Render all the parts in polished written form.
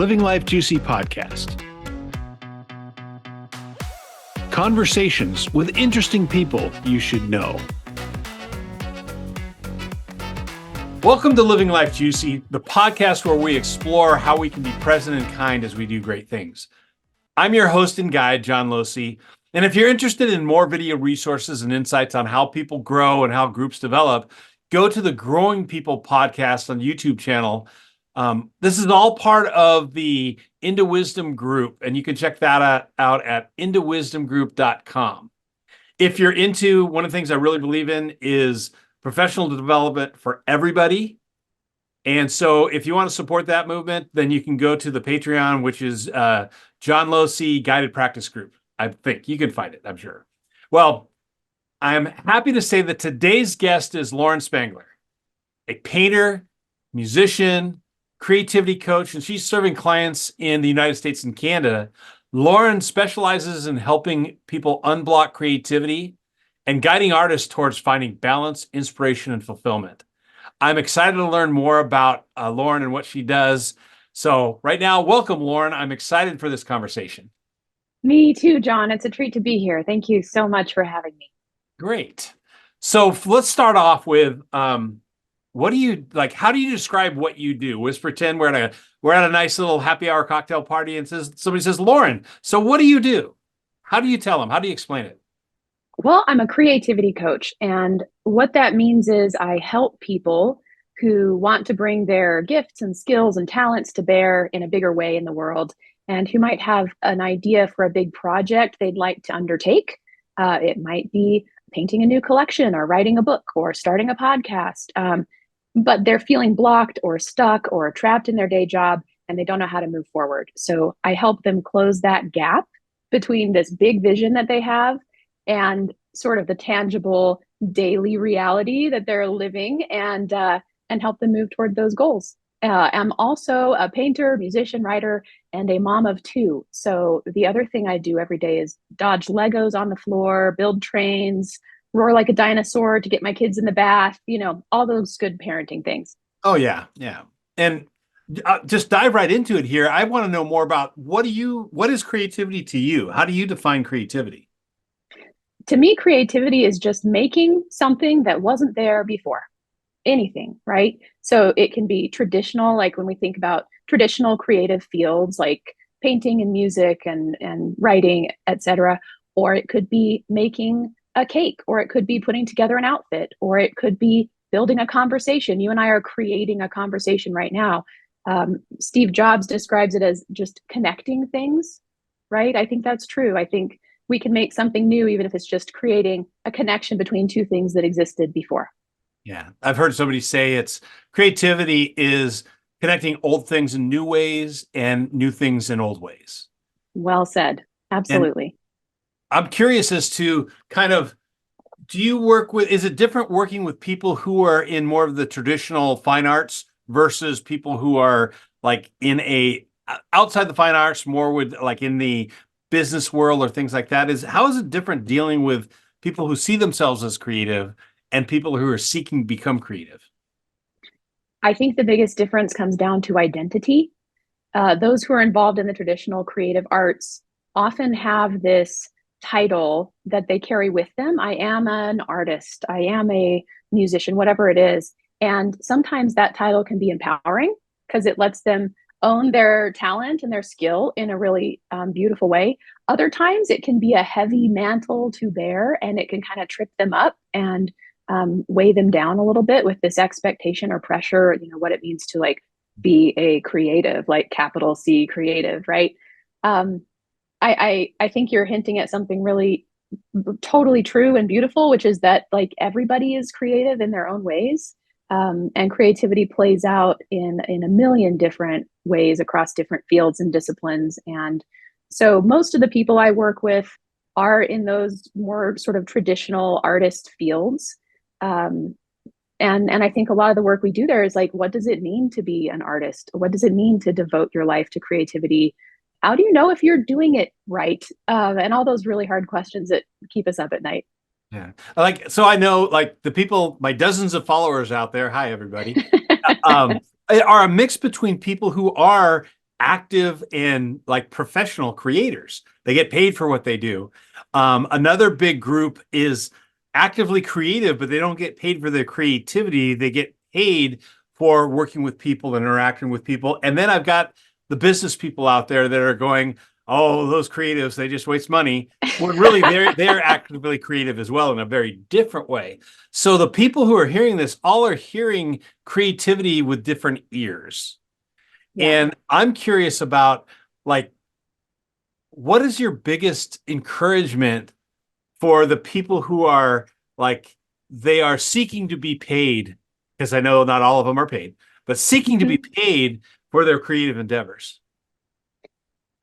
Living Life Juicy podcast. Conversations with interesting people you should know. Welcome to Living Life Juicy, the podcast where we explore how we can be present and kind as we do great things. I'm your host and guide, John Losey. And if you're interested in more video resources and insights on how people grow and how groups develop, go to the Growing People podcast on the YouTube channel. This is all part of the Into Wisdom group, and you can check that out at intowisdomgroup.com. If you're into, one of the things I really believe in is professional development for everybody. And so if you want to support that movement, then you can go to the Patreon, which is John Losey Guided Practice Group. I think you can find it, I'm sure. Well, I'm happy to say that today's guest is Lauren Spangler, a painter, musician, creativity coach, and she's serving clients in the United States and Canada. Lauren specializes in helping people unblock creativity and guiding artists towards finding balance, inspiration, and fulfillment. I'm excited to learn more about Lauren and what she does. So right now, welcome, Lauren. I'm excited for this conversation. Me too, John. It's a treat to be here. Thank you so much for having me. Great. So let's start off with what do you like? How do you describe what you do? Let's pretend we're at a nice little happy hour cocktail party, and somebody says, Lauren, so what do you do? How do you tell them? How do you explain it? Well, I'm a creativity coach, and what that means is I help people who want to bring their gifts and skills and talents to bear in a bigger way in the world, and who might have an idea for a big project they'd like to undertake. It might be painting a new collection or writing a book or starting a podcast. But they're feeling blocked or stuck or trapped in their day job, and they don't know how to move forward. So I help them close that gap between this big vision that they have and sort of the tangible daily reality that they're living, and help them move toward those goals. I'm also a painter, musician, writer, and a mom of two. So the other thing I do every day is dodge Legos on the floor, build trains, roar like a dinosaur to get my kids in the bath, all those good parenting things. Oh, yeah. Yeah. And just dive right into it here. I want to know more about what is creativity to you? How do you define creativity? To me, creativity is just making something that wasn't there before. Anything, right? So it can be traditional, like when we think about traditional creative fields like painting and music and writing, etc. Or it could be making a cake, or it could be putting together an outfit, or it could be building a conversation. You and I are creating a conversation right now. Steve Jobs describes it as just connecting things, right? I think that's true. I think we can make something new, even if it's just creating a connection between two things that existed before. Yeah. I've heard somebody say creativity is connecting old things in new ways and new things in old ways. Well said. Absolutely. And I'm curious as to is it different working with people who are in more of the traditional fine arts versus people who are like outside the fine arts, more with like in the business world or things like that? How is it different dealing with people who see themselves as creative and people who are seeking to become creative? I think the biggest difference comes down to identity. Those who are involved in the traditional creative arts often have this title that they carry with them. I am an artist. I am a musician, whatever it is. And sometimes that title can be empowering because it lets them own their talent and their skill in a really beautiful way. Other times it can be a heavy mantle to bear, and it can kind of trip them up and weigh them down a little bit with this expectation or pressure, what it means to like be a creative, like capital C creative, right? I think you're hinting at something really totally true and beautiful, which is that like everybody is creative in their own ways. And creativity plays out in a million different ways across different fields and disciplines. And so most of the people I work with are in those more sort of traditional artist fields. And I think a lot of the work we do there is like, what does it mean to be an artist? What does it mean to devote your life to creativity? How do you know if you're doing it right? And all those really hard questions that keep us up at night. Yeah. So I know like the people, my dozens of followers out there. Hi, everybody. Are a mix between people who are active and like professional creators. They get paid for what they do. Another big group is actively creative, but they don't get paid for their creativity. They get paid for working with people and interacting with people. And then I've got the business people out there that are going, oh, those creatives, they just waste money. When really they're actively creative as well in a very different way. So the people who are hearing this all are hearing creativity with different ears. Yeah. And I'm curious about like, what is your biggest encouragement for the people who are like, they are seeking to be paid? Because I know not all of them are paid, but seeking to be paid for their creative endeavors.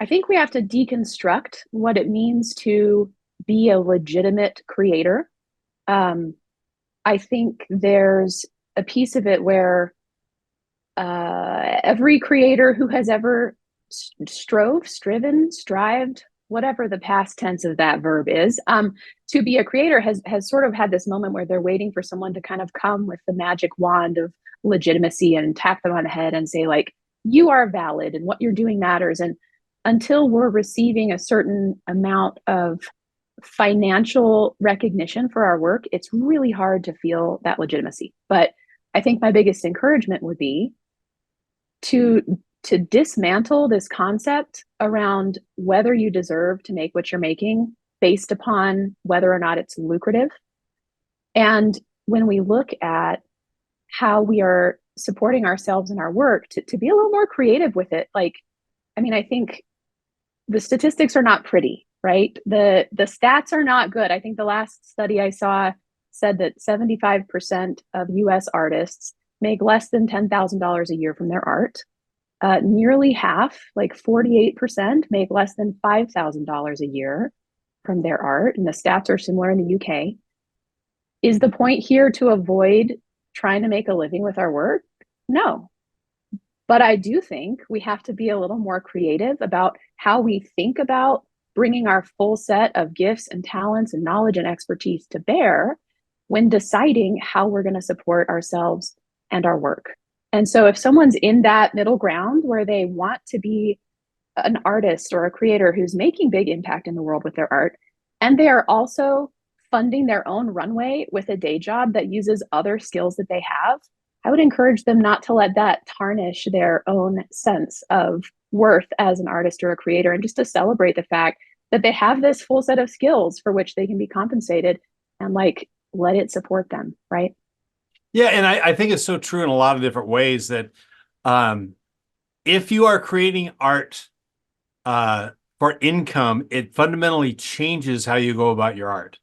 I think we have to deconstruct what it means to be a legitimate creator. Um, I think there's a piece of it where every creator who has ever striven, strived, whatever the past tense of that verb is, to be a creator has sort of had this moment where they're waiting for someone to kind of come with the magic wand of legitimacy and tap them on the head and say, like, you are valid and what you're doing matters. And until we're receiving a certain amount of financial recognition for our work, it's really hard to feel that legitimacy. But I think my biggest encouragement would be to dismantle this concept around whether you deserve to make what you're making based upon whether or not it's lucrative. And when we look at how we are supporting ourselves in our work, to be a little more creative with it. Like, I mean, I think the statistics are not pretty, right? The stats are not good. I think the last study I saw said that 75% of US artists make less than $10,000 a year from their art. Nearly half, like 48%, make less than $5,000 a year from their art. And the stats are similar in the UK. Is the point here to avoid trying to make a living with our work? No. But I do think we have to be a little more creative about how we think about bringing our full set of gifts and talents and knowledge and expertise to bear when deciding how we're going to support ourselves and our work. And so if someone's in that middle ground where they want to be an artist or a creator who's making big impact in the world with their art, and they are also funding their own runway with a day job that uses other skills that they have, I would encourage them not to let that tarnish their own sense of worth as an artist or a creator, and just to celebrate the fact that they have this full set of skills for which they can be compensated, and like let it support them, right? Yeah, and I think it's so true in a lot of different ways that if you are creating art for income, it fundamentally changes how you go about your art.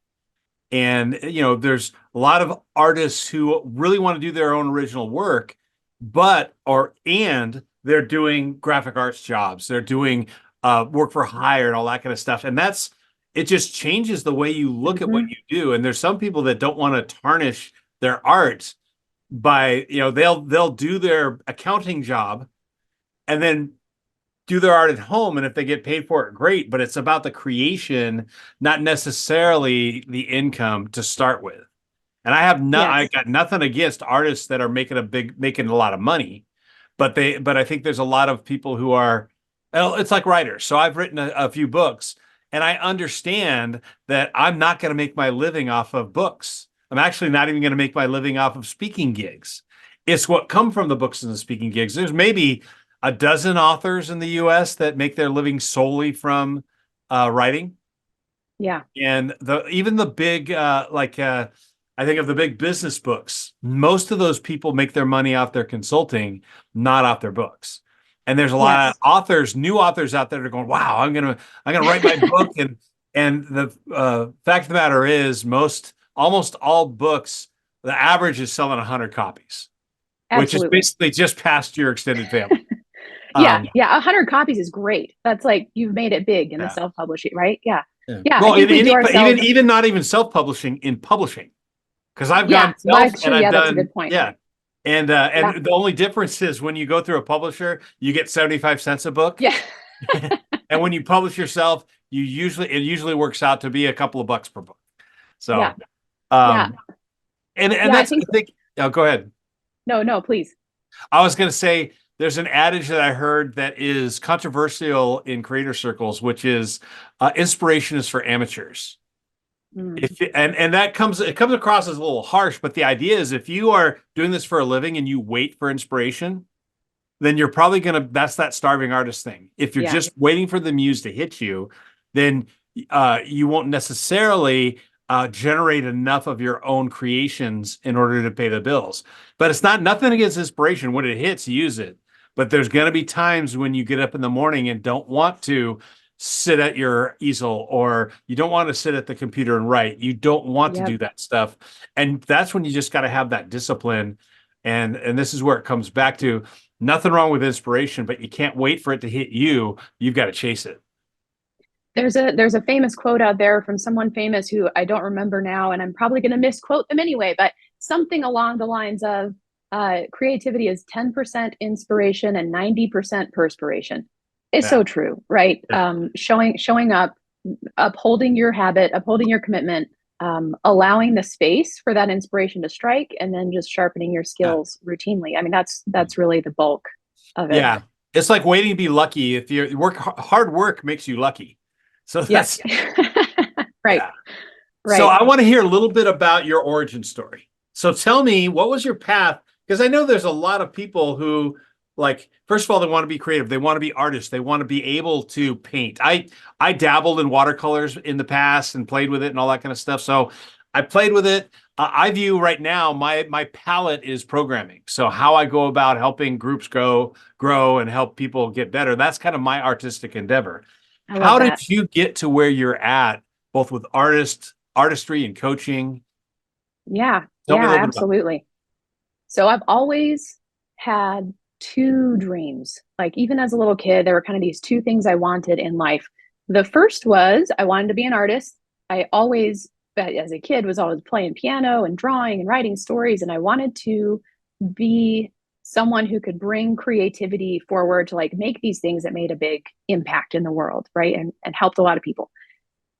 And, you know, there's a lot of artists who really want to do their own original work, and they're doing graphic arts jobs. They're doing work for hire and all that kind of stuff. And it just changes the way you look at what you do. And there's some people that don't want to tarnish their art by, you know, they'll do their accounting job and then do their art at home, and if they get paid for it, great. But it's about the creation, not necessarily the income to start with. And I Yes. got nothing against artists that are making a lot of money, but I think there's a lot of people who are, well, it's like writers. So I've written a few books, and I understand that I'm not going to make my living off of books. I'm actually not even going to make my living off of speaking gigs. It's what come from the books and the speaking gigs. There's maybe a dozen authors in the US that make their living solely from writing. Yeah. And even the big I think of the big business books, most of those people make their money off their consulting, not off their books. And there's a lot of Yes. authors, new authors out there that are going, wow, I'm gonna write my book. And the fact of the matter is almost all books, the average is selling 100 copies, which is Absolutely. basically just past your extended family. Yeah. Um, Yeah. 100 copies is great. That's like you've made it big in the yeah. self-publishing, right? Yeah. Yeah. Yeah. I Well, think we do but even ourselves. even not even self-publishing, in publishing, because I've Yeah. gone Well, self and actually, I've yeah, that's a done, good point. yeah. Yeah. And the only difference is when you go through a publisher, you get 75 cents a book. Yeah. And when you publish yourself, it usually works out to be a couple of bucks per book. Yeah. So Yeah. and Yeah. I that's, think, I think, oh, go ahead. no, no, please. I was going to say There's an adage that I heard that is controversial in creator circles, which is inspiration is for amateurs. Mm, And that comes across as a little harsh, but the idea is if you are doing this for a living and you wait for inspiration, then you're probably gonna that's that starving artist thing. If you're yeah. just waiting for the muse to hit you, then you won't necessarily generate enough of your own creations in order to pay the bills. But it's not nothing against inspiration. When it hits, use it. But there's gonna be times when you get up in the morning and don't want to sit at your easel, or you don't want to sit at the computer and write. You don't want to do Yep. that stuff. And that's when you just got to have that discipline. And this is where it comes back to nothing wrong with inspiration, but you can't wait for it to hit you. You've got to chase it. There's a famous quote out there from someone famous who I don't remember now, and I'm probably going to misquote them anyway, but something along the lines of creativity is 10% inspiration and 90% perspiration. It's Yeah. so true, right? Yeah. Showing up, upholding your habit, upholding your commitment, allowing the space for that inspiration to strike, and then just sharpening your Yeah. skills routinely. I mean, that's really the bulk of it. Yeah. It's like waiting to be lucky. If you work hard work makes you lucky. So Yes. that's Right. yeah. So Right. I want to hear a little bit about your origin story. So tell me, what was your path? Because I know there's a lot of people who, like, first of all, they want to be creative. They want to be artists. They want to be able to paint. I dabbled in watercolors in the past and played with it and all that kind of stuff. So I played with it. I view right now my palette is programming. So how I go about helping groups grow and help people get better. That's kind of my artistic endeavor. I love How that. did you get to where you're at, both with artistry and coaching? Yeah. Tell me a Yeah, little bit about absolutely. So I've always had two dreams. Like even as a little kid, there were kind of these two things I wanted in life. The first was I wanted to be an artist. I always, as a kid, was always playing piano and drawing and writing stories. And I wanted to be someone who could bring creativity forward to like make these things that made a big impact in the world, right? And helped a lot of people.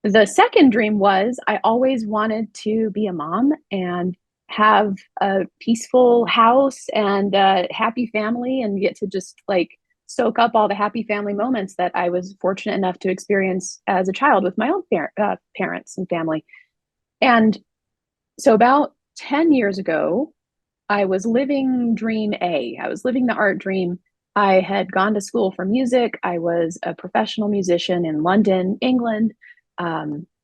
The second dream was I always wanted to be a mom and have a peaceful house and a happy family and get to just like soak up all the happy family moments that I was fortunate enough to experience as a child with my own parents and family. And so about 10 years ago, I was living dream A. I was living the art dream. I had gone to school for music. I was a professional musician in London, England.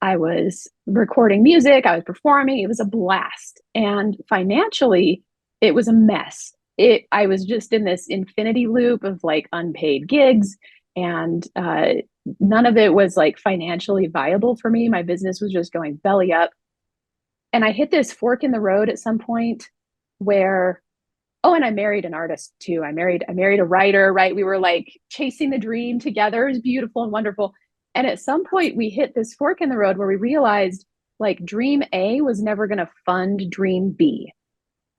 I was recording music. I was performing. It was a blast. And financially, it was a mess. I was just in this infinity loop of like unpaid gigs, and none of it was like financially viable for me. My business was just going belly up, and I hit this fork in the road at some point where oh, and I married an artist too. I married a writer, right? We were like chasing the dream together. It was beautiful and wonderful. And at some point we hit this fork in the road where we realized like dream A was never going to fund dream B,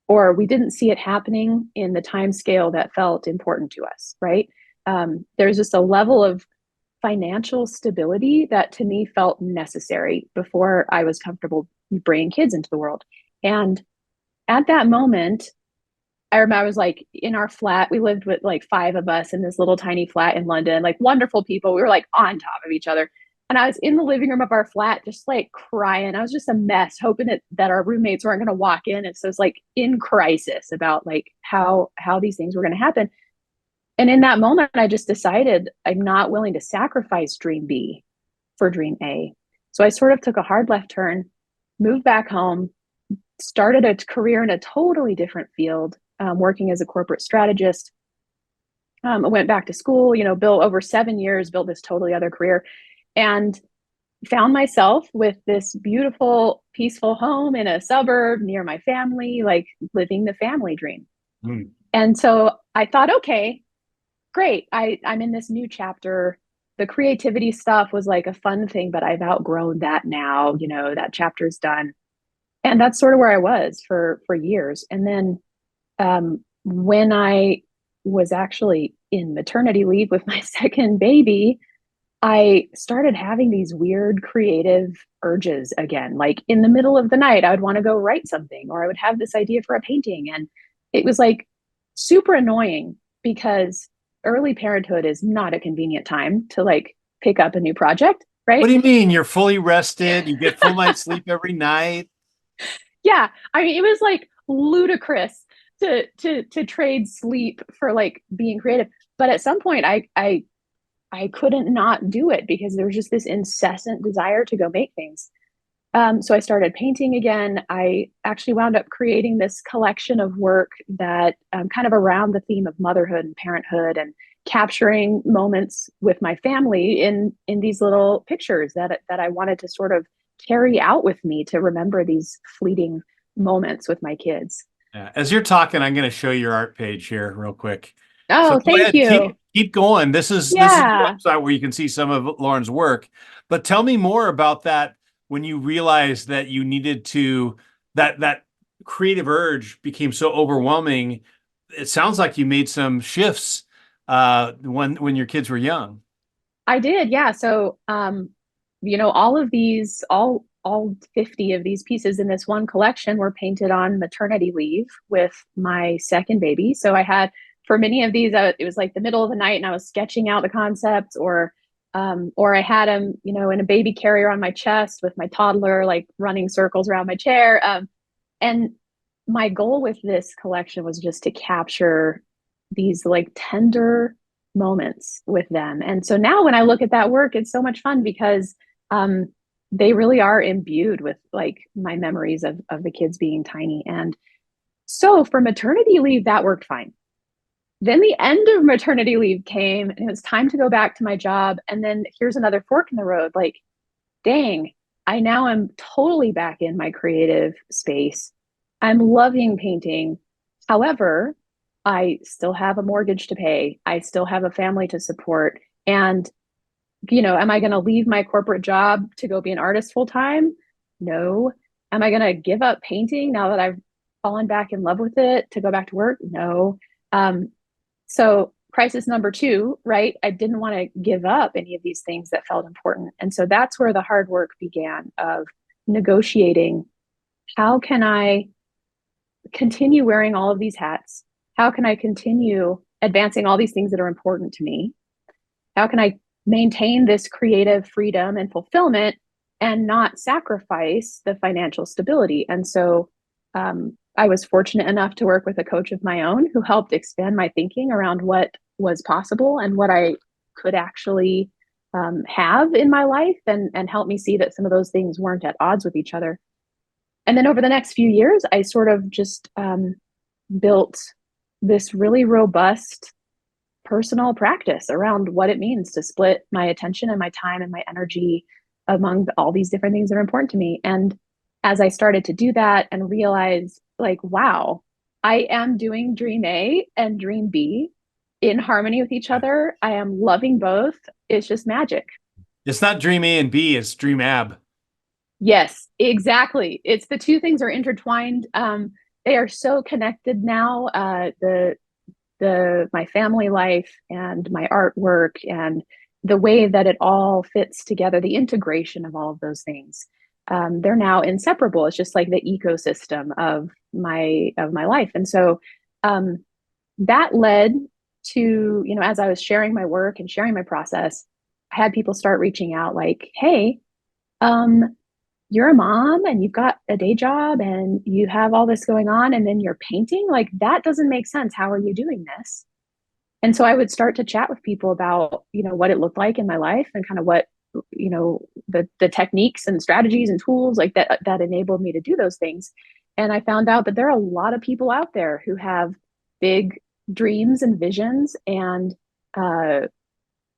or we didn't see it happening in the time scale that felt important to us, right? There's just a level of financial stability that to me felt necessary before I was comfortable bringing kids into the world. And at that moment, I remember I was like in our flat. We lived with like five of us in this little tiny flat in London, like wonderful people. We were like on top of each other. And I was in the living room of our flat, just like crying. I was just a mess, hoping that our roommates weren't going to walk in. And so it's like in crisis about like how these things were going to happen. And in that moment, I just decided I'm not willing to sacrifice dream B for dream A. So I sort of took a hard left turn, moved back home, started a career in a totally different field, working as a corporate strategist. I went back to school, built over 7 years, built this totally other career, and found myself with this beautiful, peaceful home in a suburb near my family, like living the family dream. it. Mm. And so I thought, okay, great. I'm in this new chapter. The creativity stuff was like a fun thing, but I've outgrown that now. That chapter's done. And that's sort of where I was for years. And then when I was actually in maternity leave with my second baby, I started having these weird creative urges again. Like in the middle of the night, I would want to go write something, or I would have this idea for a painting. And it was like super annoying because early parenthood is not a convenient time to like pick up a new project, What right? do you mean? You're fully rested. You get full night's sleep every night. Yeah, I mean, it was like ludicrous to trade sleep for like being creative. But at some point, I couldn't not do it because there was just this incessant desire to go make things. So I started painting again. I actually wound up creating this collection of work that kind of around the theme of motherhood and parenthood and capturing moments with my family in these little pictures that I wanted to sort of carry out with me to remember these fleeting moments with my kids. Yeah. As you're talking, I'm going to show your art page here real quick. So Oh, go thank ahead, you. keep going. This is the Yeah. website where you can see some of Lauren's work. But tell me more about that when you realized that you needed to that creative urge became so overwhelming. It sounds like you made some shifts when your kids were young. I did, yeah. So, all of these, all 50 of these pieces in this one collection were painted on maternity leave with my second baby. So I had, for many of these, it was like the middle of the night, and I was sketching out the concepts, or I had them, in a baby carrier on my chest with my toddler, like running circles around my chair. And my goal with this collection was just to capture these like tender moments with them. And so now when I look at that work, it's so much fun because um, they really are imbued with like my memories of the kids being tiny. And so for maternity leave, that worked fine. Then the end of maternity leave came and it was time to go back to my job. And then here's another fork in the road. Like, dang, I now am totally back in my creative space. I'm loving painting. However, I still have a mortgage to pay. I still have a family to support. And, am I going to leave my corporate job to go be an artist full time? No. Am I going to give up painting now that I've fallen back in love with it to go back to work? No. Um, so crisis number two, right? I didn't want to give up any of these things that felt important. And so that's where the hard work began of negotiating. How can I continue wearing all of these hats? How can I continue advancing all these things that are important to me? How can I maintain this creative freedom and fulfillment and not sacrifice the financial stability? And so I was fortunate enough to work with a coach of my own who helped expand my thinking around what was possible and what I could actually have in my life and help me see that some of those things weren't at odds with each other. And then over the next few years, I sort of just built this really robust personal practice around what it means to split my attention and my time and my energy among all these different things that are important to me. And as I started to do that and realize, like, wow, I am doing dream A and dream B in harmony with each other. I am loving both. It's just magic. It's not dream A and B, it's dream AB. Yes, exactly. It's the two things are intertwined. They are so connected now. The my family life and my artwork and the way that it all fits together, the integration of all of those things. They're now inseparable. It's just like the ecosystem of my life. And so um, that led to, as I was sharing my work and sharing my process, I had people start reaching out like, hey, um, you're a mom and you've got a day job and you have all this going on and then you're painting. Like, that doesn't make sense. How are you doing this? And so I would start to chat with people about, what it looked like in my life and kind of what, the techniques and strategies and tools like that enabled me to do those things. And I found out that there are a lot of people out there who have big dreams and visions and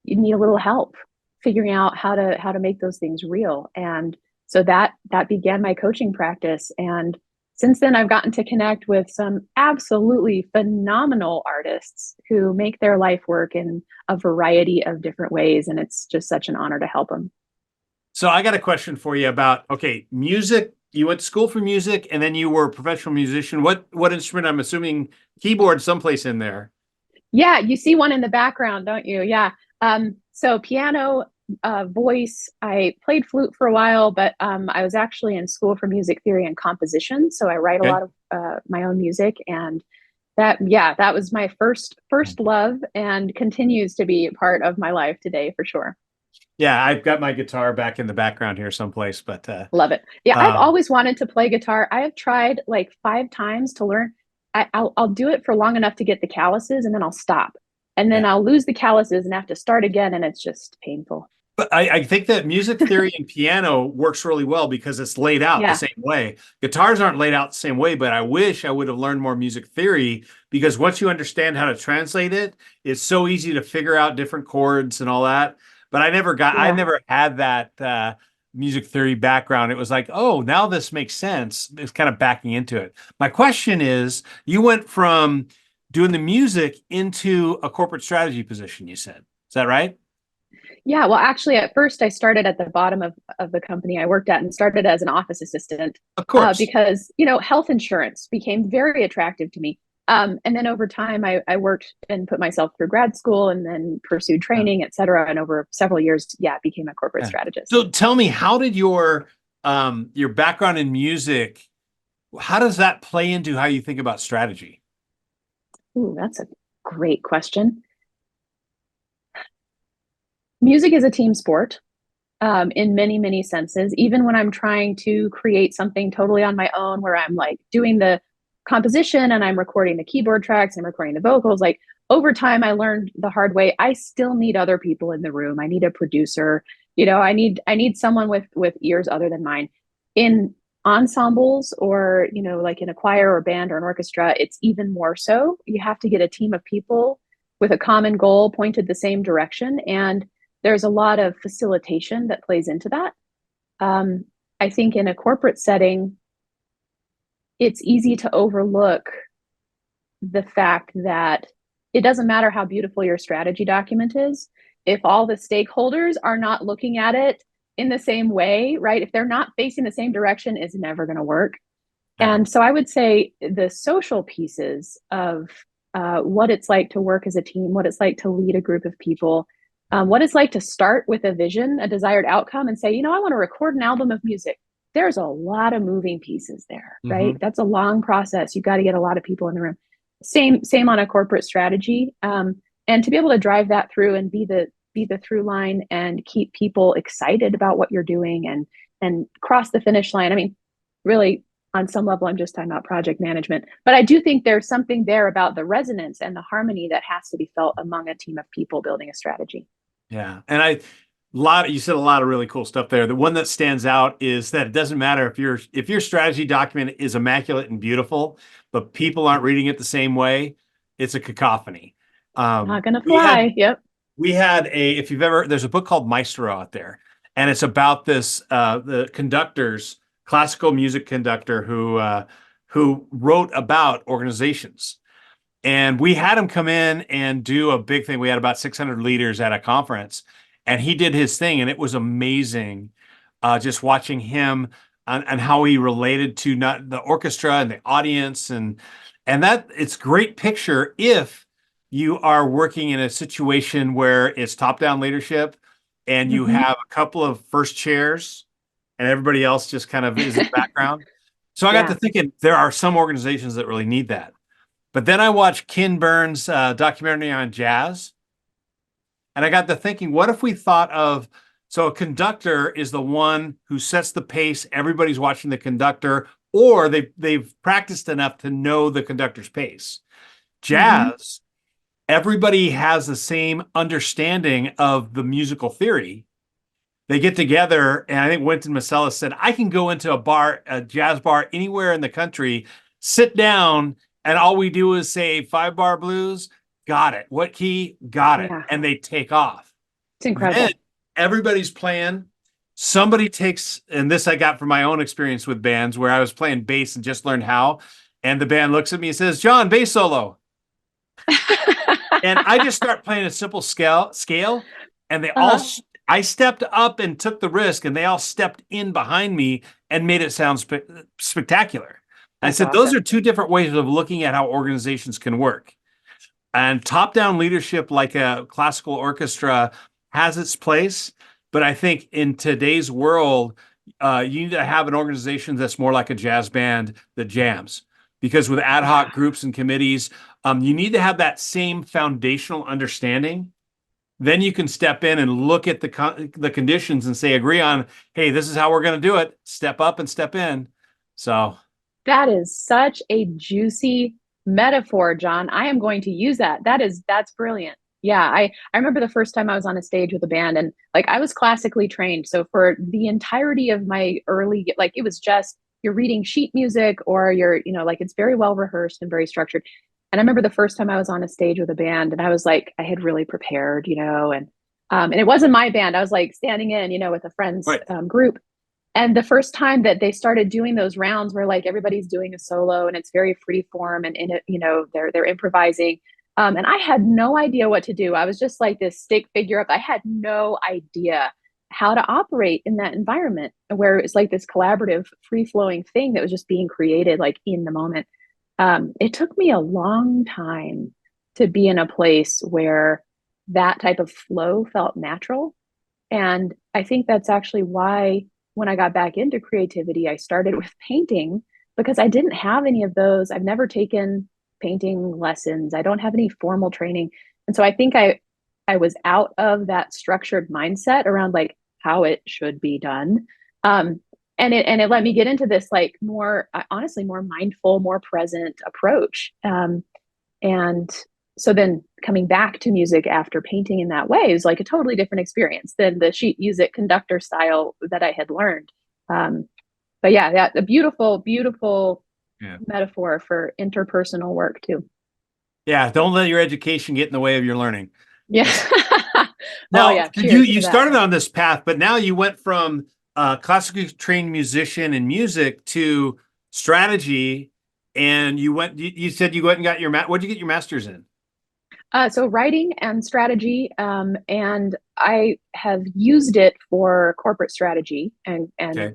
you need a little help figuring out how to make those things real. And so that began my coaching practice. And since then, I've gotten to connect with some absolutely phenomenal artists who make their life work in a variety of different ways. And it's just such an honor to help them. So I got a question for you about, okay, music. You went to school for music and then you were a professional musician. What instrument? I'm assuming keyboard someplace in there. Yeah, you see one in the background, don't you? Yeah. So piano, voice. I played flute for a while, but I was actually in school for music theory and composition. So I write a Okay. lot of my own music, and That was my first love and continues to be part of my life today for sure. Yeah, I've got my guitar back in the background here someplace, but Love it. Yeah, I've um, always wanted to play guitar. I have tried like 5 times to learn. I'll do it for long enough to get the calluses, and then I'll stop, and then yeah. I'll lose the calluses and have to start again, and it's just painful. But I think that music theory and piano works really well because it's laid out the Yeah, same way. Guitars aren't laid out the same way, but I wish I would have learned more music theory because once you understand how to translate it, it's so easy to figure out different chords and all that. But I yeah. never had that music theory background. It was like, oh, now this makes sense. It's kind of backing into it. My question is, you went from doing the music into a corporate strategy position, you said. Is that right? Yeah, well, actually, at first, I started at the bottom of the company I worked at and started as an office assistant Of course. because, health insurance became very attractive to me. And then over time, I worked and put myself through grad school and then pursued training, et cetera. And over several years, yeah, became a corporate Yeah. strategist. So tell me, how did your background in music, how does that play into how you think about strategy? Ooh, that's a great question. Music is a team sport in many, many senses. Even when I'm trying to create something totally on my own, where I'm like doing the composition and I'm recording the keyboard tracks and recording the vocals, like over time, I learned the hard way. I still need other people in the room. I need a producer. I need someone with ears other than mine. In ensembles or like in a choir or band or an orchestra, it's even more so. You have to get a team of people with a common goal pointed the same direction, and there's a lot of facilitation that plays into that. Um, I think in a corporate setting, it's easy to overlook the fact that it doesn't matter how beautiful your strategy document is. If all the stakeholders are not looking at it in the same way, right? If they're not facing the same direction, it's never going to work. Yeah. And so I would say the social pieces of what it's like to work as a team, what it's like to lead a group of people, what it's like to start with a vision, a desired outcome, and say, I want to record an album of music. There's a lot of moving pieces there, right? Hmm. That's a long process. You've got to get a lot of people in the room. Same on a corporate strategy, and to be able to drive that through and be the through line and keep people excited about what you're doing and cross the finish line. I mean, really, on some level, I'm just talking about project management. But I do think there's something there about the resonance and the harmony that has to be felt among a team of people building a strategy. Yeah. And you said a lot of really cool stuff there. The one that stands out is that it doesn't matter if your strategy document is immaculate and beautiful, but people aren't reading it the same way, it's a cacophony. Not gonna We had fly. Yep. we had if you've ever, there's a book called Maestro out there, and it's about this the conductors, classical music conductor who wrote about organizations. And we had him come in and do a big thing. We had about 600 leaders at a conference, and he did his thing, and it was amazing just watching him and how he related to not the orchestra and the audience, and that it's great picture if you are working in a situation where it's top-down leadership and you Mm-hmm. have a couple of first chairs and everybody else just kind of is in the background. So I got to Yeah. thinking there are some organizations that really need that. But then I watched Ken Burns' documentary on jazz, and I got to thinking, what if we thought of so a conductor is the one who sets the pace, everybody's watching the conductor, or they've practiced enough to know the conductor's pace. Mm-hmm. Jazz, everybody has the same understanding of the musical theory. They get together, and I think Wynton Marsalis said, I can go into a jazz bar anywhere in the country, sit down, and all we do is say 5 bar blues, got it. What key? Got it. Yeah. And they take off. It's Then incredible. everybody's playing. Somebody takes, and this I got from my own experience with bands where I was playing bass and just learned how. And the band looks at me and says, John, bass solo. And I just start playing a simple scale, and uh-huh. I stepped up and took the risk, and they all stepped in behind me and made it sound spectacular. I That's said those are awesome. two different ways of looking at how organizations can work. And top-down leadership, like a classical orchestra, has its place, but I think in today's world, you need to have an organization that's more like a jazz band that jams. because with ad Yeah. hoc groups and committees, you need to have that same foundational understanding. Then you can step in and look at the conditions and say, agree on, hey, this is how we're going to do it. Step up and step in. So That is such a juicy metaphor, John. I am going to use that. That's brilliant. Yeah, I remember the first time I was on a stage with a band, and like I was classically trained. So for the entirety of my early, like it was just you're reading sheet music or you're, like it's very well rehearsed and very structured. And I remember the first time I was on a stage with a band, and I was like, I had really prepared, and it wasn't my band. I was like standing in, with a friend's right. group. And the first time that they started doing those rounds where like everybody's doing a solo and it's very free form and in it, they're improvising. And I had no idea what to do. I was just like this stick figure up. I had no idea how to operate in that environment where it's like this collaborative, free flowing thing that was just being created like in the moment. It took me a long time to be in a place where that type of flow felt natural. And I think that's actually why when I got back into creativity, I started with painting because I didn't have any of those. I've never taken painting lessons. I don't have any formal training. And so I think I was out of that structured mindset around like how it should be done. And it let me get into this like more honestly more mindful, more present approach. And so then coming back to music after painting in that way is like a totally different experience than the sheet music conductor style that I had learned. But yeah, a beautiful, beautiful Yeah. metaphor for interpersonal work too. Yeah. Don't let your education get in the way of your learning. Yeah. Oh Now, yeah. you Cheers you to that. started on this path, but now you went from classically trained musician in music to strategy, and you said you went and got what did you get your master's in? So writing and strategy, and I have used it for corporate strategy and Okay.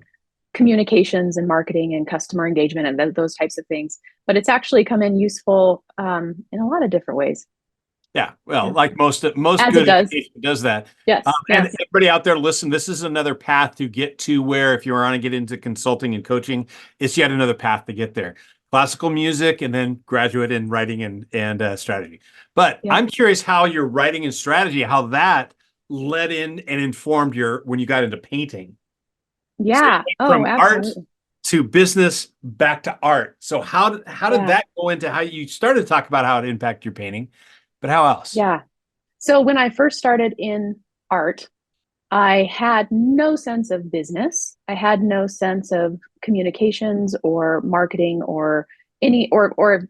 communications and marketing and customer engagement and those types of things. But it's actually come in useful in a lot of different ways. Yeah, well, Yeah, like most as it good does. education does that. Yes. And Yeah. everybody out there, listen, this is another path to get to where if you want to get into consulting and coaching, it's yet another path to get there. Classical music and then graduate in writing and strategy. But Yep. I'm curious how your writing and strategy, how that led in and informed your when you got into painting. So Yeah. Oh, from art absolutely. to business back to art. So how did Yeah. that go into how you started to talk about how it impacted your painting, but how else? Yeah. So when I first started in art, I had no sense of business. I had no sense of communications or marketing or any or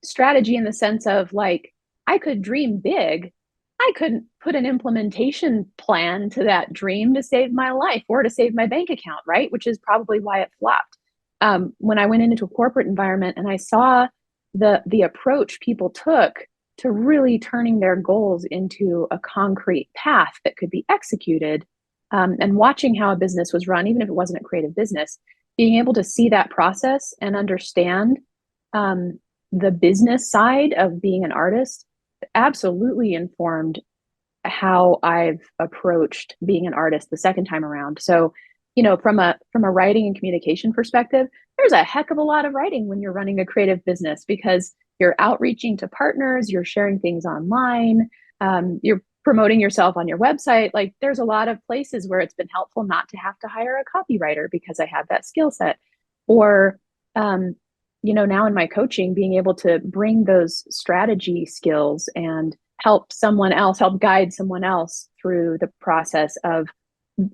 strategy in the sense of like I could dream big. I couldn't put an implementation plan to that dream to save my life or to save my bank account, right? Which is probably why it flopped. When I went into a corporate environment and I saw the approach people took to really turning their goals into a concrete path that could be executed, and watching how a business was run, even if it wasn't a creative business, being able to see that process and understand um, the business side of being an artist absolutely informed how I've approached being an artist the second time around. So, from a writing and communication perspective, there's a heck of a lot of writing when you're running a creative business because you're outreaching to partners, you're sharing things online, you're promoting yourself on your website. Like there's a lot of places where it's been helpful not to have to hire a copywriter because I have that skill set. Or um, now in my coaching, being able to bring those strategy skills and help guide someone else through the process of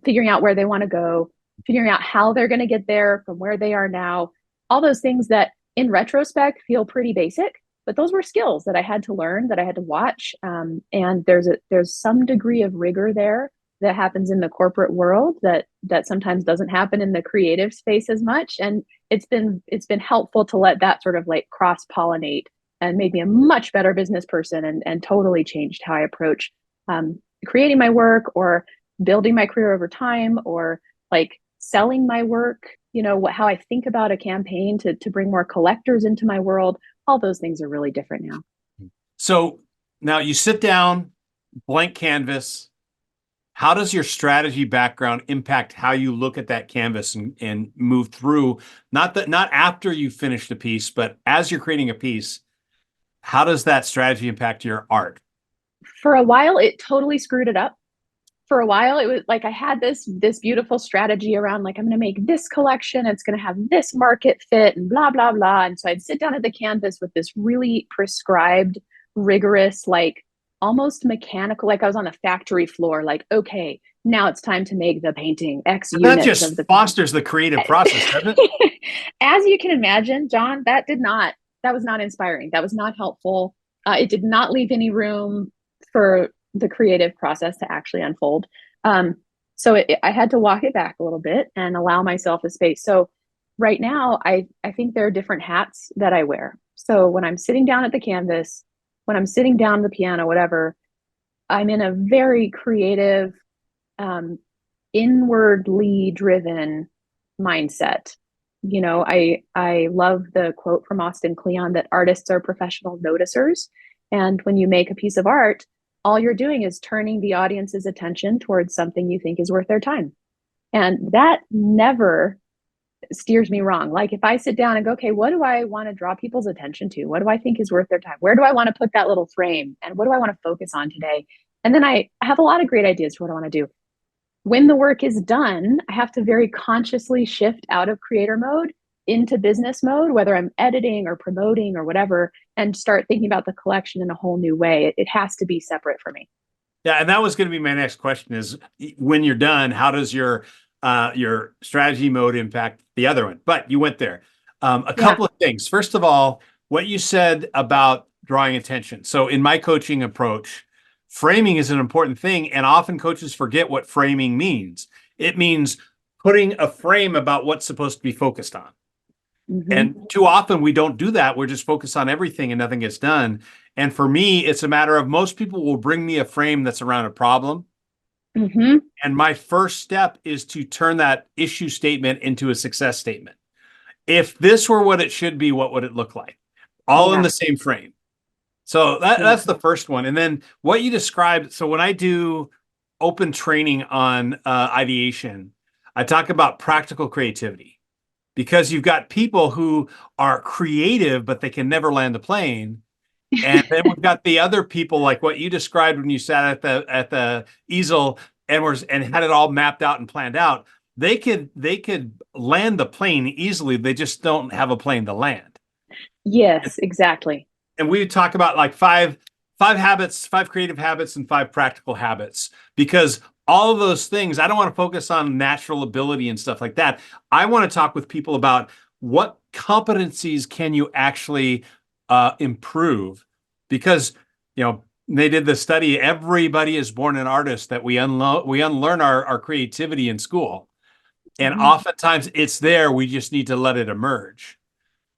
figuring out where they want to go, figuring out how they're going to get there from where they are now, all those things that in retrospect feel pretty basic, but those were skills that I had to learn, that I had to watch. And there's some degree of rigor there that happens in the corporate world that sometimes doesn't happen in the creative space as much. And it's been helpful to let that sort of like cross pollinate and made me a much better business person and totally changed how I approach creating my work or building my career over time or like selling my work, how I think about a campaign to bring more collectors into my world. All those things are really different now. So now you sit down, blank canvas. how does your strategy background impact how you look at that canvas and move through? Not after you finish the piece, but as you're creating a piece, how does that strategy impact your art? For a while, it totally screwed it up. For a while, it was like I had this beautiful strategy around like I'm going to make this collection, it's going to have this market fit and blah blah blah. And so I'd sit down at the canvas with this really prescribed, rigorous, like almost mechanical, like I was on the factory floor, like, okay, now it's time to make the painting, X And that units of just the fosters the creative process, doesn't it? As you can imagine, John, that was not inspiring. That was not helpful. It did not leave any room for the creative process to actually unfold. Um, I had to walk it back a little bit and allow myself a space. So right now, I think there are different hats that I wear. So when I'm sitting down at the canvas, when I'm sitting down at the piano, whatever, I'm in a very creative, um, inwardly driven mindset. I love the quote from Austin Kleon that artists are professional noticers. And when you make a piece of art, all you're doing is turning the audience's attention towards something you think is worth their time. And that never steers me wrong. Like if I sit down and go, okay, what do I want to draw people's attention to? What do I think is worth their time? Where do I want to put that little frame? And what do I want to focus on today? And then I have a lot of great ideas for what I want to do. When the work is done, I have to very consciously shift out of creator mode into business mode, whether I'm editing or promoting or whatever, and start thinking about the collection in a whole new way. It has to be separate for me. Yeah, and that was going to be my next question is when you're done, how does your strategy mode impact the other one? But you went there. A Yeah. couple of things. First of all, what you said about drawing attention. So in my coaching approach, framing is an important thing, and often coaches forget what framing means. It means putting a frame about what's supposed to be focused on. Mm-hmm. And too often we don't do that. We're just focused on everything and nothing gets done. And for me, it's a matter of most people will bring me a frame that's around a problem. Mm-hmm. And my first step is to turn that issue statement into a success statement. If this were what it should be, what would it look like? All in Yeah. the same frame. So Yeah. that's the first one. And then what you described. So when I do open training on ideation, I talk about practical creativity because you've got people who are creative, but they can never land the plane. And then we've got the other people like what you described when you sat at the easel and had it all mapped out and planned out. They could land the plane easily. They just don't have a plane to land. Yes, exactly. And we talk about like five habits, 5 creative habits, and 5 practical habits, because all of those things, I don't want to focus on natural ability and stuff like that. I want to talk with people about what competencies can you actually improve, because they did the study. Everybody is born an artist. That we unlearn our creativity in school, and Mhm. oftentimes it's there. We just need to let it emerge.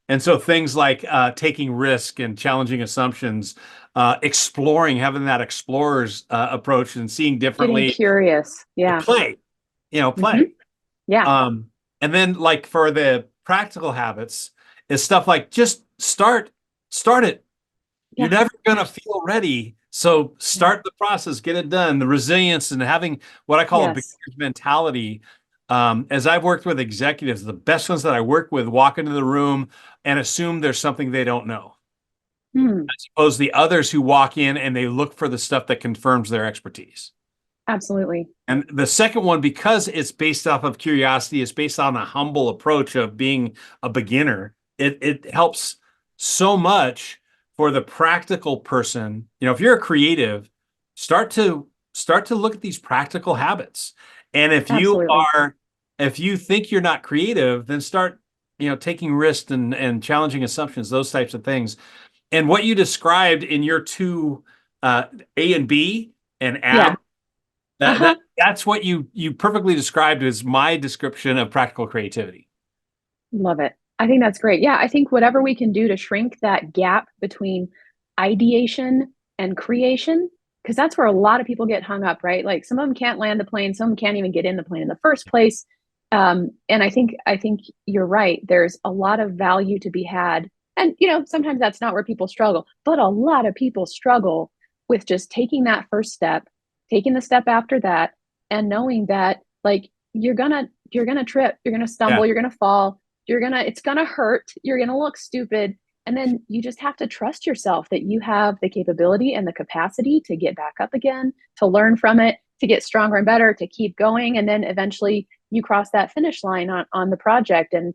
And so things like taking risk and challenging assumptions, exploring, having that explorer's approach and seeing Getting differently, curious. Yeah. play, Hmm. play. Yeah. And then like for the practical habits is stuff like just start it. You're Yeah. never going to feel ready. So start the process, get it done. The resilience and having what I call a Yes. beginner's mentality. As I've worked with executives, the best ones that I work with walk into the room and assume there's something they don't know. Hmm. As opposed to the others who walk in and they look for the stuff that confirms their expertise. Absolutely. And the second one, because it's based off of curiosity, it's based on a humble approach of being a beginner. It helps so much for the practical person. If you're a creative, start to look at these practical habits. And Absolutely. if you think you're not creative, then start, taking risks and challenging assumptions, those types of things. And what you described in your two A and B and Yeah. Adam, that, Uh-huh. that that's what you perfectly described as my description of practical creativity. Love it. I think that's great. Yeah, I think whatever we can do to shrink that gap between ideation and creation, because that's where a lot of people get hung up, right? Like some of them can't land the plane, some of them can't even get in the plane in the first place. And I think you're right. There's a lot of value to be had. And sometimes that's not where people struggle, but a lot of people struggle with just taking that first step, taking the step after that, and knowing that like you're gonna trip, you're gonna Yeah. stumble, you're gonna fall, it's gonna hurt, you're gonna look stupid. And then you just have to trust yourself that you have the capability and the capacity to get back up again, to learn from it, to get stronger and better, to keep going. And then eventually you cross that finish line on the project. And,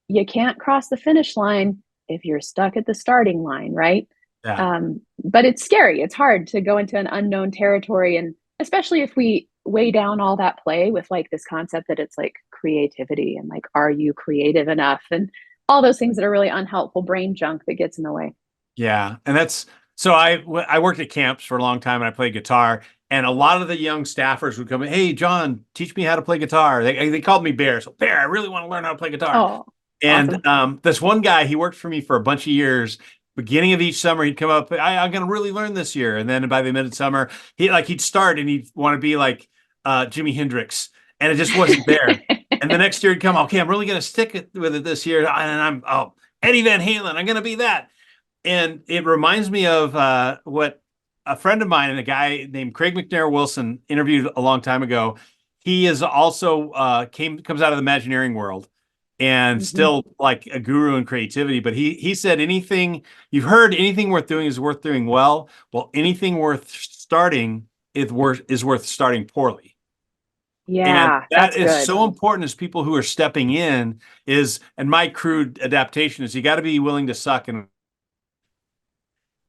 you can't cross the finish line if you're stuck at the starting line, right? Yeah. But it's scary. It's hard to go into an unknown territory. And especially if we weigh down all that play with like this concept that it's like creativity and like, are you creative enough? And all those things that are really unhelpful brain junk that gets in the way. Yeah. And that's so I worked at camps for a long time and I played guitar. And a lot of the young staffers would come in, hey, John, teach me how to play guitar. They called me Bear. So, Bear, I really want to learn how to play guitar. Oh, And awesome. this one guy, he worked for me for a bunch of years. Beginning of each summer, he'd come up, I'm going to really learn this year. And then by the midsummer, he'd start and he'd want to be like Jimi Hendrix. And it just wasn't there. And the next year he'd come, okay, I'm really going to with it this year. And Eddie Van Halen, I'm going to be that. And it reminds me of what a friend of mine and a guy named Craig McNair Wilson interviewed a long time ago. He is also comes out of the Imagineering world and Hmm. still like a guru in creativity. But he said anything you've heard, anything worth doing is worth doing well. Well, anything worth starting is worth starting poorly. And Yeah, that that's is good. so important as people who are stepping in and my crude adaptation is you got to be willing to suck and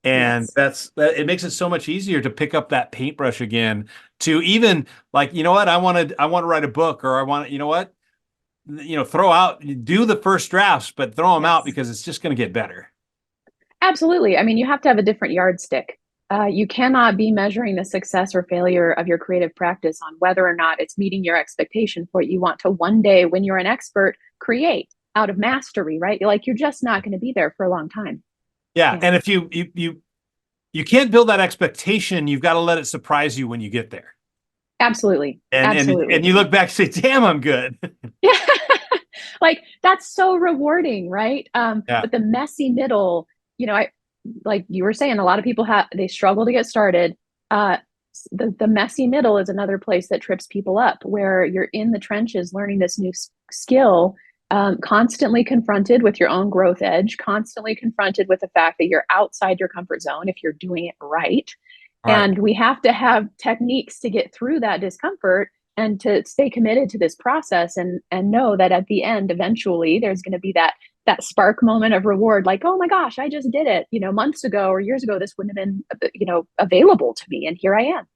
Yes. it makes it so much easier to pick up that paintbrush again to even like, you know what, I want to write a book or I want to, you know what, throw out, do the first drafts, but throw them out Yes. because it's just going to get better. Absolutely. I mean, you have to have a different yardstick. You cannot be measuring the success or failure of your creative practice on whether or not it's meeting your expectation for what you want to one day, when you're an expert, create out of mastery, right? Like you're just not going to be there for a long time. Yeah. Yeah, And if you can't build that expectation, you've got to let it surprise you when you get there. absolutely. And Absolutely. you look back and say, damn, I'm good. Yeah. Like that's so rewarding, right? Yeah. But the messy middle, I like you were saying, a lot of people they struggle to get started. Uh, the messy middle is another place that trips people up, where you're in the trenches learning this new skill, constantly confronted with your own growth edge, constantly confronted with the fact that you're outside your comfort zone if you're doing it right. All right. And we have to have techniques to get through that discomfort and to stay committed to this process and know that at the end eventually there's going to be that spark moment of reward, like, oh my gosh, I just did it, months ago or years ago this wouldn't have been available to me, and here I am.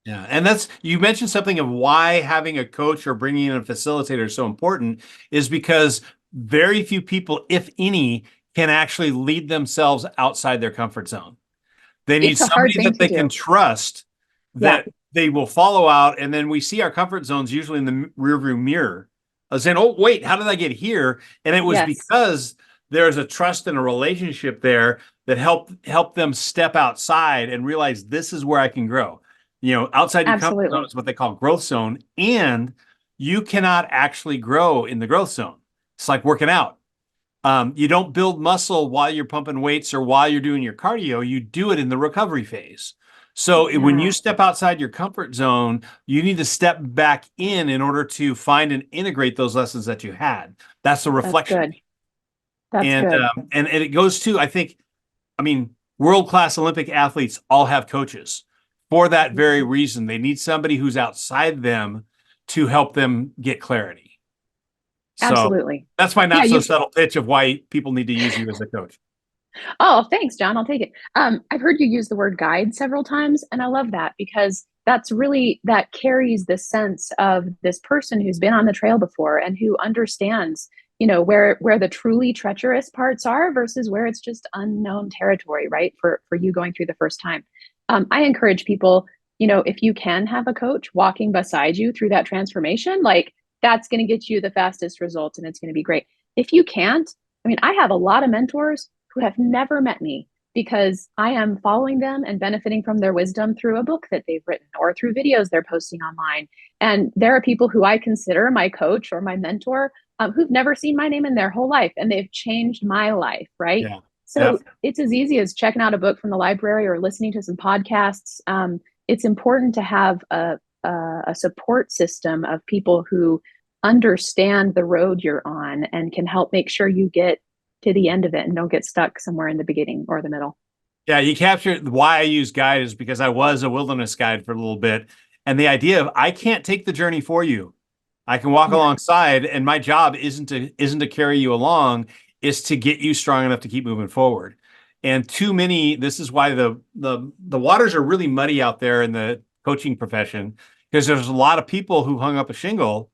Yeah. And you mentioned something of why having a coach or bringing in a facilitator is so important is because very few people, if any, can actually lead themselves outside their comfort zone. They need It's a hard somebody thing that to they can do. trust Yeah, that they will follow out. And then we see our comfort zones usually in the rearview mirror of saying, oh, wait, how did I get here? And it was yes, because there's a trust and a relationship there that help them step outside and realize this is where I can grow. Outside your comfort zone absolutely. is what they call growth zone. And you cannot actually grow in the growth zone. It's like working out. You don't build muscle while you're pumping weights or while you're doing your cardio. You do it in the recovery phase. So when you Yeah, step outside your comfort zone, you need to step back in order to find and integrate those lessons that you had. That's the that's reflection. good. That's And good. it goes to, I mean, world-class Olympic athletes all have coaches for that very Mhm. reason. They need somebody who's outside them to help them get clarity. So Absolutely. that's my Yeah, not so subtle pitch of why people need to use you as a coach. oh, thanks, John. I'll take it. I've heard you use the word guide several times, and I love that because that carries the sense of this person who's been on the trail before and who understands, where the truly treacherous parts are versus where it's just unknown territory, right? For you going through the first time. I encourage people, if you can have a coach walking beside you through that transformation, like that's going to get you the fastest results and it's going to be great. If you can't, I mean, I have a lot of mentors who have never met me because I am following them and benefiting from their wisdom through a book that they've written or through videos they're posting online. And there are people who I consider my coach or my mentor, who've never seen my name in their whole life, and they've changed my life, right? Yeah. Yeah. So it's as easy as checking out a book from the library or listening to some podcasts. It's important to have a support system of people who understand the road you're on and can help make sure you get to the end of it and don't get stuck somewhere in the beginning or the middle. Yeah, you captured why I use guide is because I was a wilderness guide for a little bit. And the idea of I can't take the journey for you. I can walk Yeah. alongside, and my job isn't to carry you along, is to get you strong enough to keep moving forward. And too many, this is why the waters are really muddy out there in the coaching profession, because there's a lot of people who hung up a shingle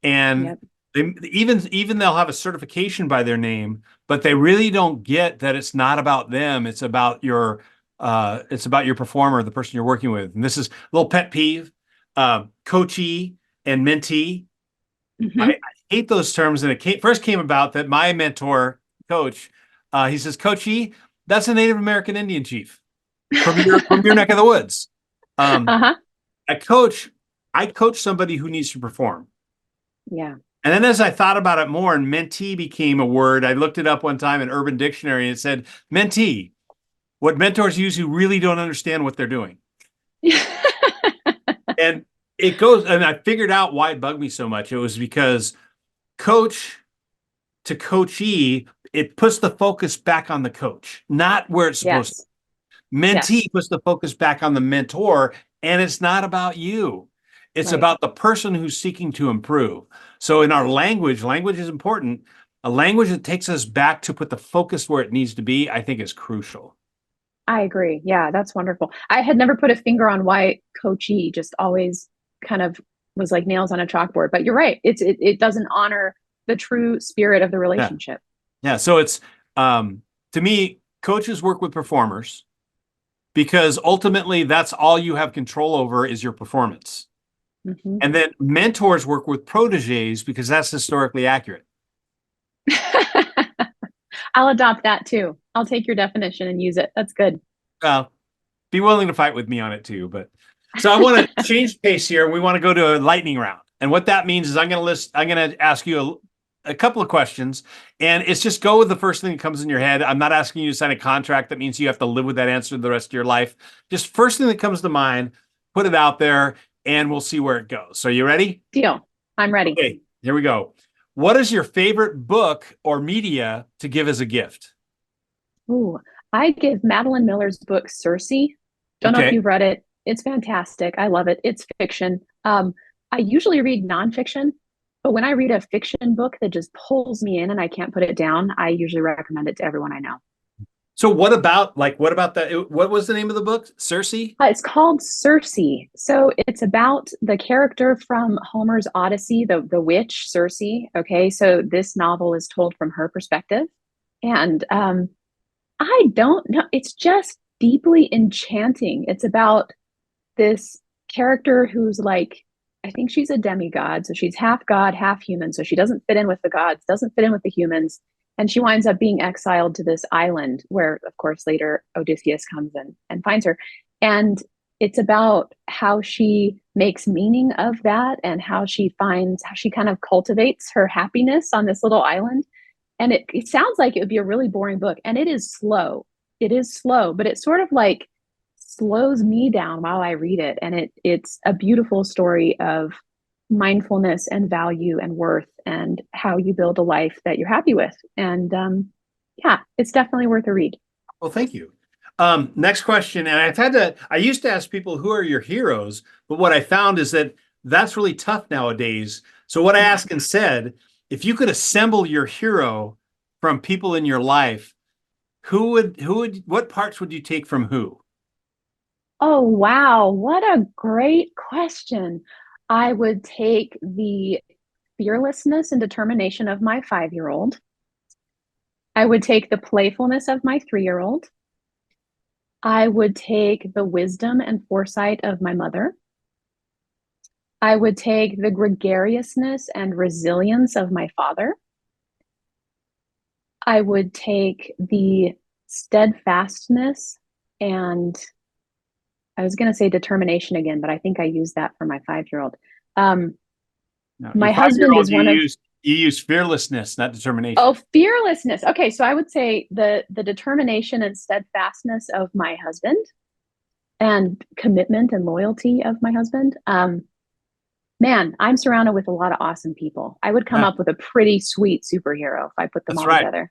and Yep. even they'll have a certification by their name, but they really don't get that it's not about them. It's about your performer, the person you're working with. And this is a little pet peeve. Coachee and mentee. I Hmm. hate those terms, and first came about that my mentor coach, he says, Coachee, that's a Native American Indian chief from your neck of the woods. Um, Uh-huh. a coach, I coach somebody who needs to perform. Yeah. And then as I thought about it more, and mentee became a word, I looked it up one time in Urban Dictionary and it said, mentee, what mentors use who really don't understand what they're doing. And it goes, and I figured out why it bugged me so much. It was because coach to coachee, it puts the focus back on the coach, not where it's supposed to. Yes. Mentee Yes. puts the focus back on the mentor, and it's not about you. It's Right. about the person who's seeking to improve. So in our language is important. A language that takes us back to put the focus where it needs to be, I think is crucial. I agree. Yeah, that's wonderful. I had never put a finger on why coachee just always kind of was like nails on a chalkboard, but you're right. It doesn't honor the true spirit of the Yeah. relationship. Yeah. So it's to me, coaches work with performers because ultimately that's all you have control over is your performance. Hmm. And then mentors work with proteges because that's historically accurate. I'll adopt that too. I'll take your definition and use it. That's good. Well, be willing to fight with me on it too. But so I want to change pace here. We want to go to a lightning round. And what that means is I'm going to ask you a couple of questions, and it's just go with the first thing that comes in your head. I'm not asking you to sign a contract that means you have to live with that answer the rest of your life. Just first thing that comes to mind, put it out there, and we'll see where it goes. So you ready? Deal. I'm ready. Okay, here we go. What is your favorite book or media to give as a gift? Ooh, I give Madeline Miller's book Circe. Don't know if Okay. you've read it. It's fantastic. I love it. It's fiction. I usually read nonfiction, but when I read a fiction book that just pulls me in and I can't put it down, I usually recommend it to everyone I know. So what about that? What was the name of the book? Circe? It's called Circe. So it's about the character from Homer's Odyssey, the witch Circe. Okay, so this novel is told from her perspective, and I don't know. It's just deeply enchanting. It's about this character who's like, I think she's a demigod. So she's half god, half human. So she doesn't fit in with the gods, doesn't fit in with the humans. And she winds up being exiled to this island where, of course, later Odysseus comes in and finds her. And it's about how she makes meaning of that and how she kind of cultivates her happiness on this little island. And it sounds like it would be a really boring book. And it is slow. It is slow, but it sort of like slows me down while I read it. And it's a beautiful story of mindfulness and value and worth and how you build a life that you're happy with. And yeah, it's definitely worth a read. Well, thank you. Next question, and I used to ask people who are your heroes, but what I found is that that's really tough nowadays. So what I Yeah. asked and said, if you could assemble your hero from people in your life, what parts would you take from who? Oh, wow. What a great question. I would take the fearlessness and determination of my 5-year-old. I would take the playfulness of my 3-year-old. I would take the wisdom and foresight of my mother. I would take the gregariousness and resilience of my father. I would take the steadfastness and I was going to say determination again, but I think I used that for my 5-year-old. Um, No, your my husband 5-year-old, is one of, you use fearlessness, not determination. oh, fearlessness. Okay, so I would say the determination and steadfastness of my husband, and commitment and loyalty of my husband. Man, I'm surrounded with a lot of awesome people. I would come Yeah, up with a pretty sweet superhero if I put them that's all right. together.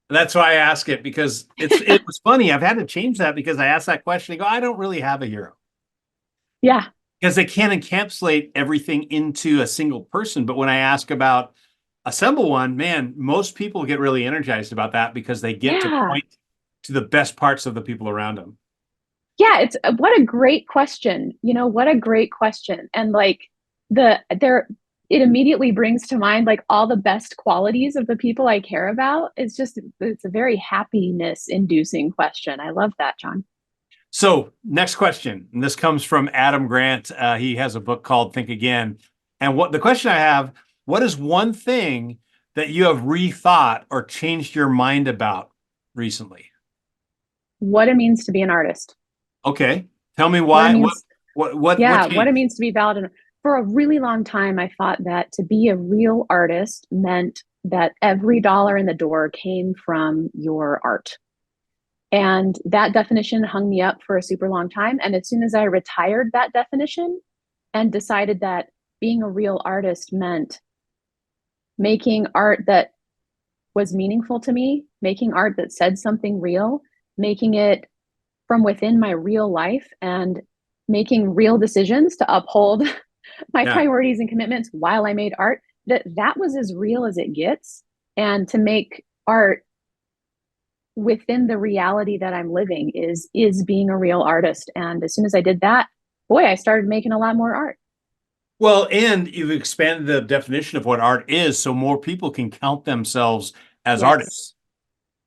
That's why I ask it, because it was funny. I've had to change that because I asked that question. I go, I don't really have a hero, Yeah, because they can't encapsulate everything into a single person. But when I ask about assemble one, man, most people get really energized about that because they get to yeah, point to the best parts of the people around them. yeah. It's what a great question. What a great question. And like it immediately brings to mind like all the best qualities of the people I care about. It's a very happiness inducing question. I love that, John. So, next question, and this comes from Adam Grant. He has a book called Think Again. And what the question I have, what is one thing that you have rethought or changed your mind about recently? What it means to be an artist. Okay. Tell me What it why. means What Yeah, what it changed? means to be valid. And for a really long time, I thought that to be a real artist meant that every dollar in the door came from your art. And that definition hung me up for a super long time. And as soon as I retired that definition and decided that being a real artist meant making art that was meaningful to me, making art that said something real, making it from within my real life, and making real decisions to uphold my Yeah. priorities and commitments while I made art, that was as real as it gets. And to make art within the reality that I'm living is being a real artist. And as soon as I did that, boy, I started making a lot more art. Well, and you've expanded the definition of what art is so more people can count themselves as Yes. artists.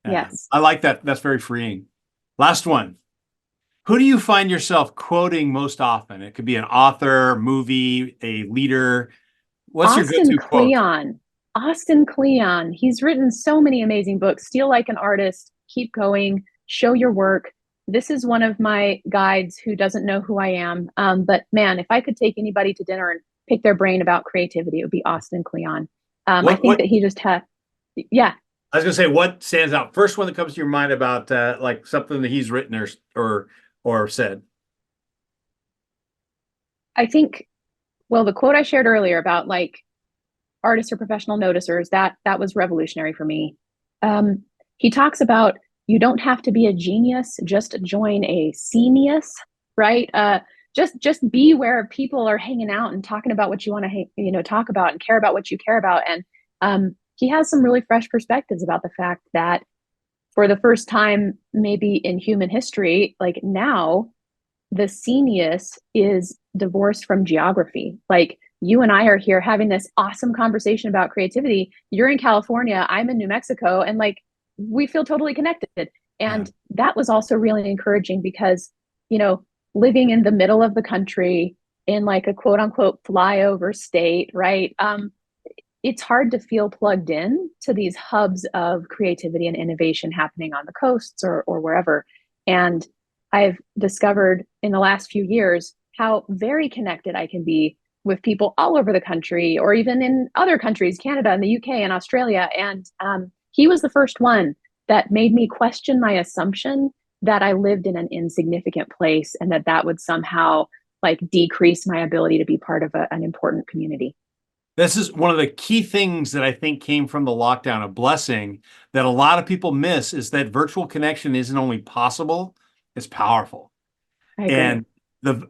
Yeah. Yes. I like that. That's very freeing. Last one. Who do you find yourself quoting most often? It could be an author, movie, a leader. What's your Austin go-to quote? Kleon. Austin Kleon. He's written so many amazing books. Steal Like an Artist, Keep Going, Show Your Work. This is one of my guides who doesn't know who I am. But man, if I could take anybody to dinner and pick their brain about creativity, it would be Austin Kleon. I think What that he just had, yeah, I was gonna say, what stands out? First one that comes to your mind about like something that he's written or said. I think, well, the quote I shared earlier about like artists or professional noticers, that was revolutionary for me. He talks about you don't have to be a genius, just join a genius, right? Just be where people are hanging out and talking about what you want to talk about and care about what you care about. And he has some really fresh perspectives about the fact that for the first time maybe in human history, like now the genius is divorced from geography. Like you and I are here having this awesome conversation about creativity. You're in California, I'm in New Mexico, and like we feel totally connected. Yeah. And that was also really encouraging because, you know, living in the middle of the country in like a quote unquote flyover state, right? It's hard to feel plugged in to these hubs of creativity and innovation happening on the coasts or wherever. And I've discovered in the last few years how very connected I can be with people all over the country or even in other countries, Canada and the UK and Australia. And he was the first one that made me question my assumption that I lived in an insignificant place and that would somehow like decrease my ability to be part of an important community. This is one of the key things that I think came from the lockdown, a blessing that a lot of people miss is that virtual connection isn't only possible, it's powerful. I agree. And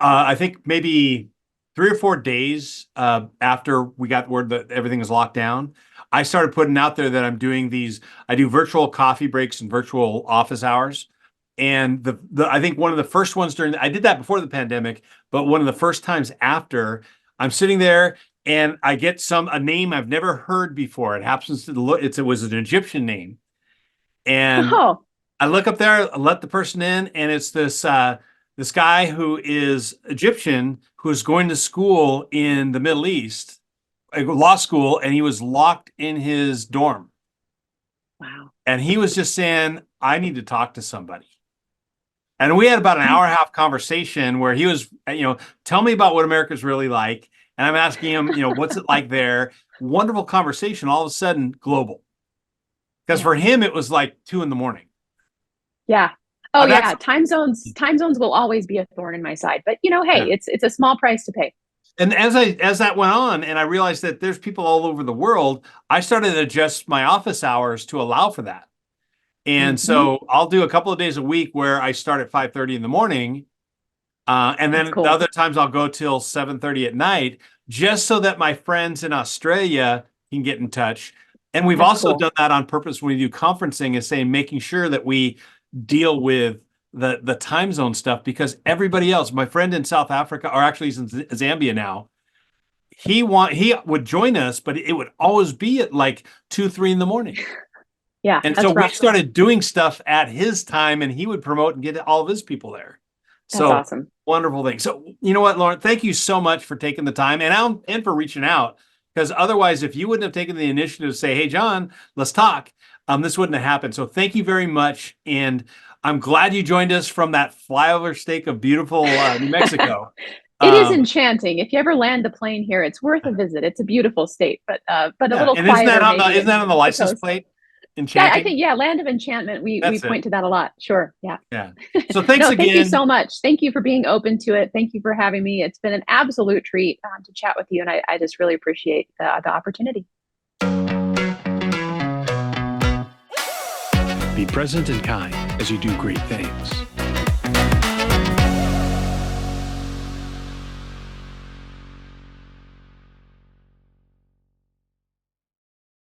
I think maybe 3 or 4 days after we got word that everything was locked down, I started putting out there that I do virtual coffee breaks and virtual office hours. And I think one of the first ones I did that before the pandemic, but one of the first times after, I'm sitting there and I get a name I've never heard before. It happens to look, it was an Egyptian name. And Oh, I look up there, let the person in, and it's this guy who is Egyptian who is going to school in the Middle East, law school, and he was locked in his dorm. wow. And he was just saying, I need to talk to somebody. And we had about an Yeah. hour and a half conversation where he was, tell me about what America's really like. And I'm asking him, what's it like there? Wonderful conversation, all of a sudden global. Because Yeah. for him, it was like 2 a.m. Yeah. Oh That's yeah, time zones will always be a thorn in my side. But hey, yeah. it's a small price to pay. And as that went on, and I realized that there's people all over the world, I started to adjust my office hours to allow for that. And Hmm. so I'll do a couple of days a week where I start at 5:30 in the morning, and That's then the cool. other times I'll go till 7:30 at night, just so that my friends in Australia can get in touch. And we've That's also cool. done that on purpose when we do conferencing, is saying making sure that we deal with the time zone stuff, because everybody else, my friend in South Africa, or actually he's in Zambia now, he would join us, but it would always be at like 2, 3 in the morning. Yeah, And so that's we rough. started doing stuff at his time, and he would promote and get all of his people there. That's So awesome. wonderful thing. So you know what, Lauren, thank you so much for taking the time and for reaching out. Because otherwise, if you wouldn't have taken the initiative to say, "Hey, John, let's talk," this wouldn't have happened. So thank you very much, and I'm glad you joined us from that flyover state of beautiful New Mexico. It is Um, enchanting. If you ever land the plane here, it's worth a visit. It's a beautiful state, but a yeah, little and isn't that quieter on the maybe isn't that on the up the license coast. plate? Yeah, I Enchanting. think Land of Enchantment. We That's it. point to that a lot. Sure. Yeah. Yeah. So thanks No, thank you again. so much. Thank you for being open to it. Thank you for having me. It's been an absolute treat to chat with you, and I just really appreciate the opportunity. Be present and kind as you do great things.